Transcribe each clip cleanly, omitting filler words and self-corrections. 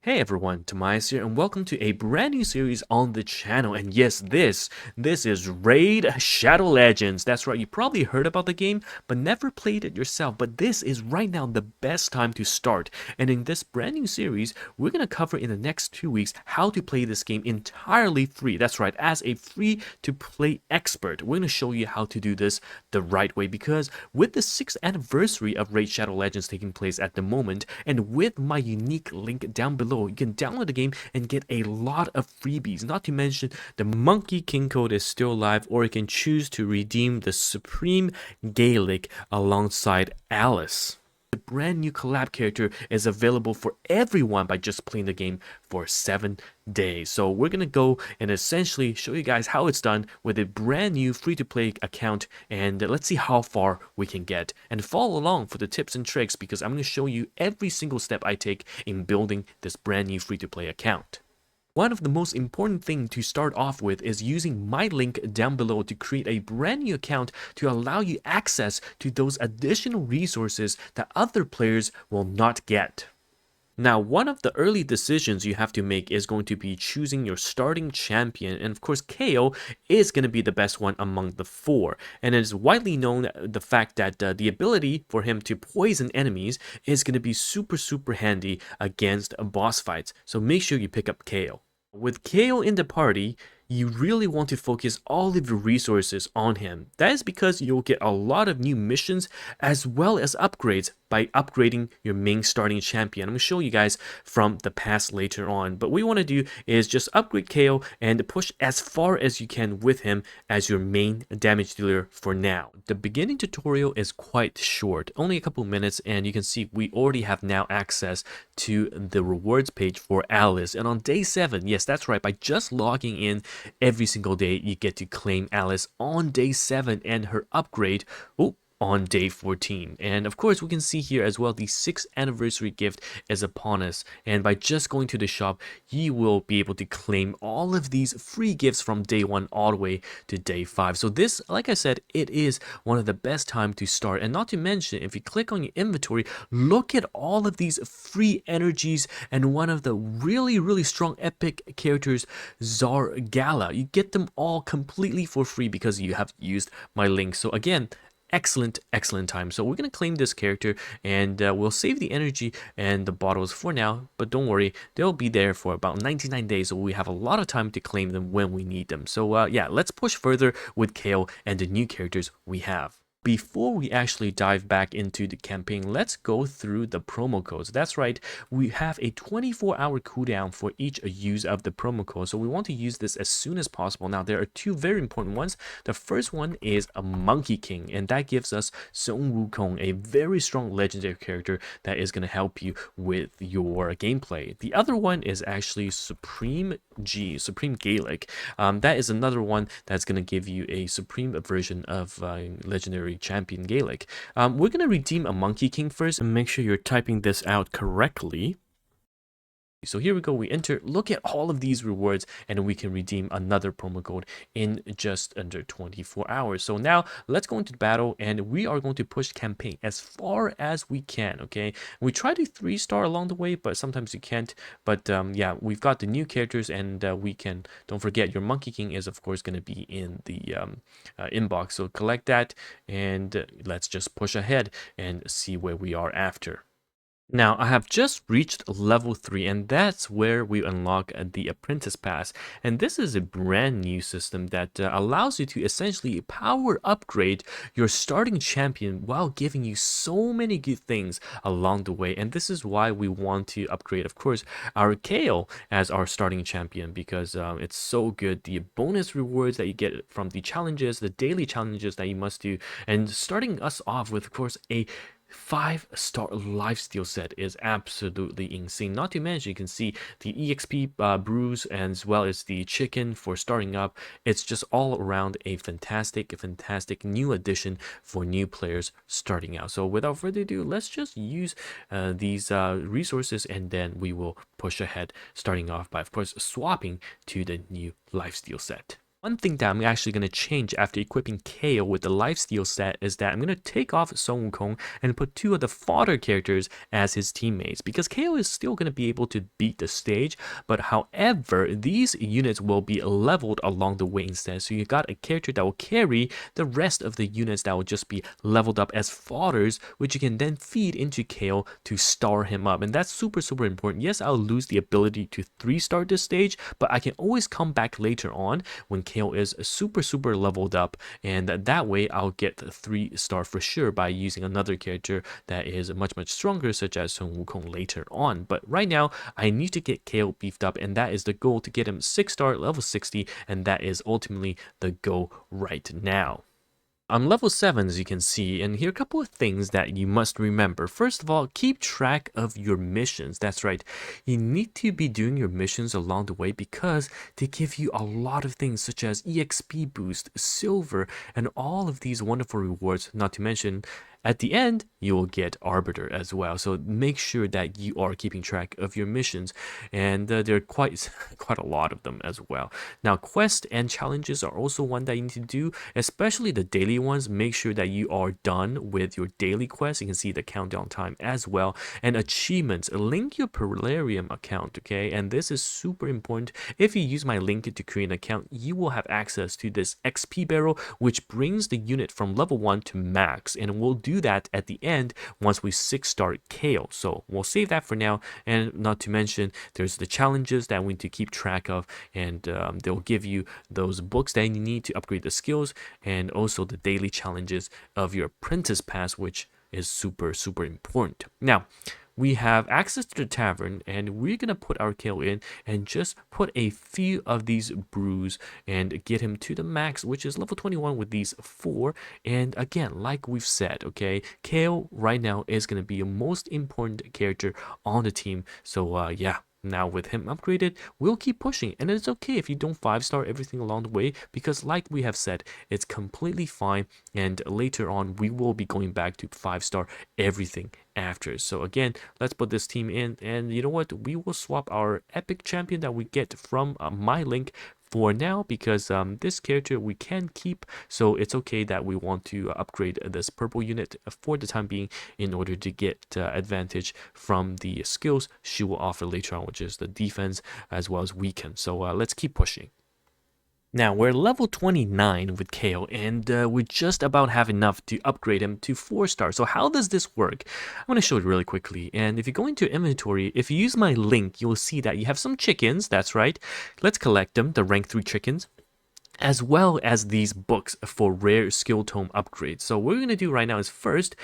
Hey everyone, TimaeuSS here, and welcome to a brand new series on the channel. And yes, this is Raid Shadow Legends. That's right, you probably heard about the game, but never played it yourself. But this is right now the best time to start. And in this brand new series, we're gonna cover in the next 2 weeks how to play this game entirely free. That's right, as a free-to-play expert, we're gonna show you how to do this the right way. Because with the 6th anniversary of Raid Shadow Legends taking place at the moment, and with my unique link down below, you can download the game and get a lot of freebies. Not to mention, the Monkey King code is still alive, or you can choose to redeem the Supreme Gaelic alongside Alice. The brand new collab character is available for everyone by just playing the game for 7 days. So we're gonna go and essentially show you guys how it's done with a brand new free-to-play account, and let's see how far we can get. And follow along for the tips and tricks, because I'm gonna show you every single step I take in building this brand new free-to-play account. One of the most important things to start off with is using my link down below to create a brand new account to allow you access to those additional resources that other players will not get. Now, one of the early decisions you have to make is going to be choosing your starting champion, and of course KO is going to be the best one among the four. And it is widely known the fact that the ability for him to poison enemies is going to be super handy against boss fights, so make sure you pick up KO. With KO in the party, you really want to focus all of your resources on him. That is because you'll get a lot of new missions as well as upgrades by upgrading your main starting champion. I'm going to show you guys from the past later on, but what you want to do is just upgrade KO and push as far as you can with him as your main damage dealer for now. The beginning tutorial is quite short, only a couple minutes, and you can see we already have now access to the rewards page for Alice. And on day 7, yes, that's right, by just logging in every single day, you get to claim Alice on day 7 and her upgrade on day 14. And of course, we can see here as well the 6th anniversary gift is upon us, and by just going to the shop, you will be able to claim all of these free gifts from day 1 all the way to day 5. So this, like I said, it is one of the best time to start. And not to mention, if you click on your inventory, look at all of these free energies and one of the really strong epic characters, Zargala. You get them all completely for free because you have used my link. So again, excellent time. So we're going to claim this character, and we'll save the energy and the bottles for now, but don't worry, they'll be there for about 99 days, so we have a lot of time to claim them when we need them. So yeah, let's push further with KO and the new characters we have. Before we actually dive back into the campaign, let's go through the promo codes. That's right, we have a 24-hour cooldown for each use of the promo code, so we want to use this as soon as possible. Now, there are two very important ones. The first one is a Monkey King, and that gives us Song Wukong, a very strong legendary character that is going to help you with your gameplay. The other one is actually Supreme Gaelic. That is another one that's going to give you a supreme version of legendary champion Gaelic. We're going to redeem a Monkey King first, and make sure you're typing this out correctly. So here we go, we enter, look at all of these rewards, and we can redeem another promo code in just under 24 hours. So now let's go into battle, and we are going to push campaign as far as we can, okay? We try to 3-star along the way, but sometimes you can't. But yeah, we've got the new characters, and we can, don't forget, your Monkey King is of course going to be in the inbox. So collect that, and let's just push ahead and see where we are after. Now, I have just reached level 3, and that's where we unlock the Apprentice Pass. And this is a brand new system that allows you to essentially power upgrade your starting champion while giving you so many good things along the way. And this is why we want to upgrade, of course, our KO as our starting champion, because it's so good. The bonus rewards that you get from the challenges, the daily challenges that you must do, and starting us off with, of course, a 5-star lifesteal set is absolutely insane. Not to mention, you can see the EXP brews as well as the chicken for starting up. It's just all around a fantastic new addition for new players starting out. So without further ado, let's just use these resources, and then we will push ahead, starting off by, of course, swapping to the new lifesteal set. One thing that I'm actually going to change after equipping KO with the lifesteal set is that I'm going to take off Sun Wukong and put 2 of the fodder characters as his teammates, because KO is still going to be able to beat the stage, but however, these units will be leveled along the way instead. So you got a character that will carry the rest of the units that will just be leveled up as fodders, which you can then feed into KO to star him up. And that's super, super important. Yes, I'll lose the ability to 3-star this stage, but I can always come back later on when KO is super, super leveled up, and that way I'll get 3-star for sure by using another character that is much, much stronger, such as Sun Wukong later on. But right now, I need to get KO beefed up, and that is the goal, to get him 6-star, level 60, and that is ultimately the goal right now. I'm level 7, as you can see, and here are a couple of things that you must remember. First of all, keep track of your missions. That's right, you need to be doing your missions along the way, because they give you a lot of things such as EXP boost, silver, and all of these wonderful rewards, not to mention at the end, you will get Arbiter as well. So make sure that you are keeping track of your missions, and there are quite a lot of them as well. Now, quests and challenges are also one that you need to do, especially the daily ones. Make sure that you are done with your daily quests. You can see the countdown time as well. And achievements, link your Perlarium account, okay? And this is super important. If you use my link to create an account, you will have access to this XP barrel, which brings the unit from level 1 to max, and we'll do that at the end once we 6-star KO. So we'll save that for now. And not to mention, there's the challenges that we need to keep track of, and they'll give you those books that you need to upgrade the skills, and also the daily challenges of your Apprentice pass, which is super, super important. Now, we have access to the tavern, and we're gonna put our KO in and just put a few of these brews and get him to the max, which is level 21 with these 4. And again, like we've said, okay, KO right now is gonna be your most important character on the team. So yeah, now with him upgraded, we'll keep pushing, and it's okay if you don't 5-star everything along the way, because like we have said, it's completely fine, and later on we will be going back to 5-star everything after. So again, let's put this team in, and you know what, we will swap our epic champion that we get from my link for now, because this character we can keep, so it's okay that we want to upgrade this purple unit for the time being in order to get advantage from the skills she will offer later on, which is the defense as well as weaken. So let's keep pushing. Now, we're level 29 with KO, and we just about have enough to upgrade him to 4-star. So how does this work? I'm going to show it really quickly. And if you go into inventory, if you use my link, you'll see that you have some chickens. That's right. Let's collect them, the rank 3 chickens, as well as these books for rare skill tome upgrades. So what we're going to do right now is first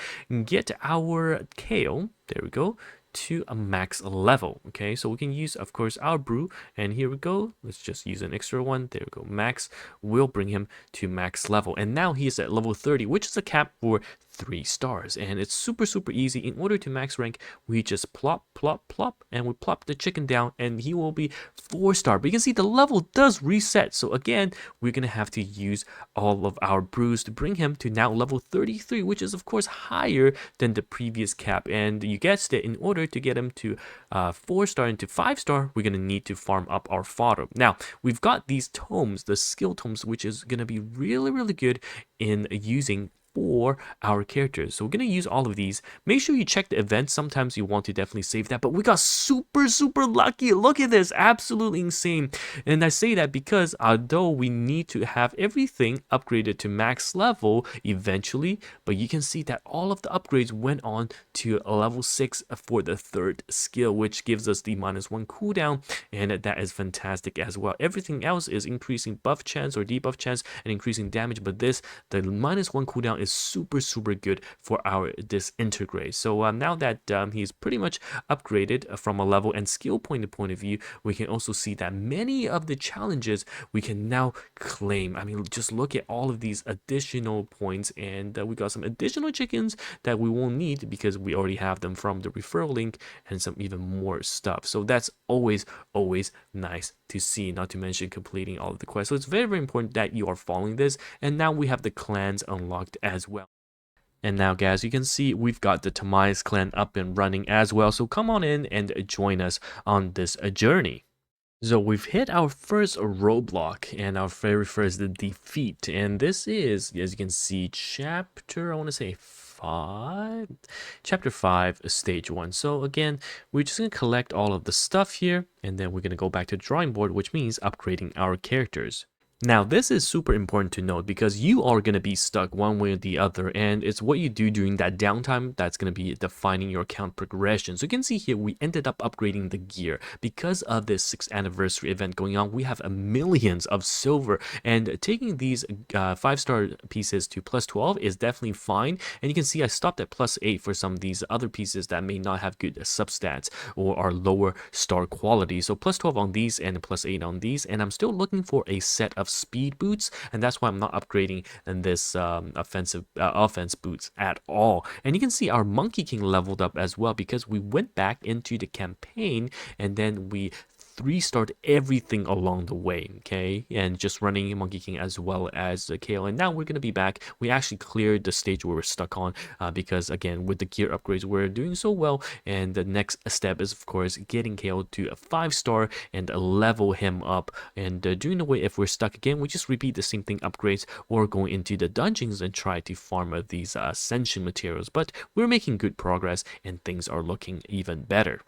get our KO. There we go, to a max level. Okay, so we can use, of course, our brew, and here we go, let's just use an extra one. There we go, max will bring him to max level, and now he is at level 30, which is a cap for 3 stars, and it's super, super easy. In order to max rank, we just plop, plop, plop, and we plop the chicken down, and he will be 4-star. But you can see the level does reset, so again, we're gonna have to use all of our brews to bring him to now level 33, which is of course higher than the previous cap. And you guessed it, in order to get him to 4-star into 5-star, we're gonna need to farm up our fodder. Now, we've got these tomes, the skill tomes, which is gonna be really, really good in using for our characters. So we're going to use all of these. Make sure you check the events. Sometimes you want to definitely save that, but we got super, super lucky. Look at this, absolutely insane. And I say that because although we need to have everything upgraded to max level eventually, but you can see that all of the upgrades went on to level 6 for the 3rd skill, which gives us the -1 cooldown, and that is fantastic as well. Everything else is increasing buff chance or debuff chance and increasing damage, but this, the -1 cooldown, is super, super good for our disintegrate. So now that he's pretty much upgraded from a level and skill point of view, we can also see that many of the challenges we can now claim. I mean, just look at all of these additional points, and we got some additional chickens that we won't need because we already have them from the referral link, and some even more stuff. So that's always, always nice to see, not to mention completing all of the quests. So it's very, very important that you are following this. And now we have the clans unlocked as well. And now, guys, you can see we've got the TimaeuSS clan up and running as well. So come on in and join us on this journey. So we've hit our first roadblock and our very first defeat. And this is, as you can see, chapter, I want to say 5? Chapter 5, stage 1. So again, we're just going to collect all of the stuff here, and then we're going to go back to the drawing board, which means upgrading our characters. Now, this is super important to note because you are going to be stuck one way or the other, and it's what you do during that downtime that's going to be defining your account progression. So you can see here, we ended up upgrading the gear. Because of this 6th anniversary event going on, we have millions of silver, and taking these 5-star pieces to plus 12 is definitely fine. And you can see I stopped at plus 8 for some of these other pieces that may not have good substats or are lower star quality. So plus 12 on these and plus 8 on these, and I'm still looking for a set of speed boots, and that's why I'm not upgrading in this offense boots at all. And you can see our Monkey King leveled up as well because we went back into the campaign and then we restart everything along the way, okay, and just running Monkey King as well as the KO. And now we're going to be back. We actually cleared the stage where we're stuck on because again, with the gear upgrades, we're doing so well, and the next step is of course getting KO to a 5-star and level him up. And during the way, if we're stuck again, we just repeat the same thing, upgrades, or go into the dungeons and try to farm these ascension materials. But we're making good progress and things are looking even better.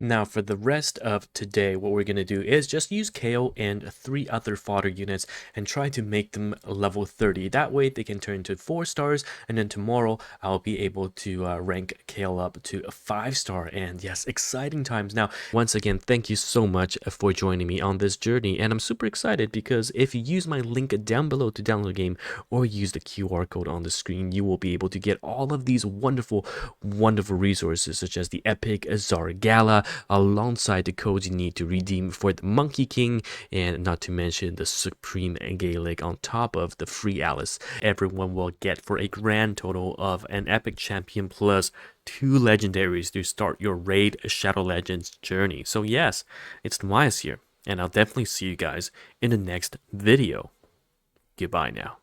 Now for the rest of today, what we're going to do is just use KO and 3 other fodder units and try to make them level 30. That way they can turn to 4 stars, and then tomorrow I'll be able to rank KO up to a 5-star. And yes, exciting times. Now, once again, thank you so much for joining me on this journey, and I'm super excited because if you use my link down below to download the game or use the QR code on the screen, you will be able to get all of these wonderful resources such as the epic Zargala, alongside the codes you need to redeem for the Monkey King, and not to mention the Supreme Gaelic on top of the free Alice. Everyone will get for a grand total of an epic champion plus 2 legendaries to start your Raid Shadow Legends journey. So yes, it's TimaeuSS here, and I'll definitely see you guys in the next video. Goodbye now.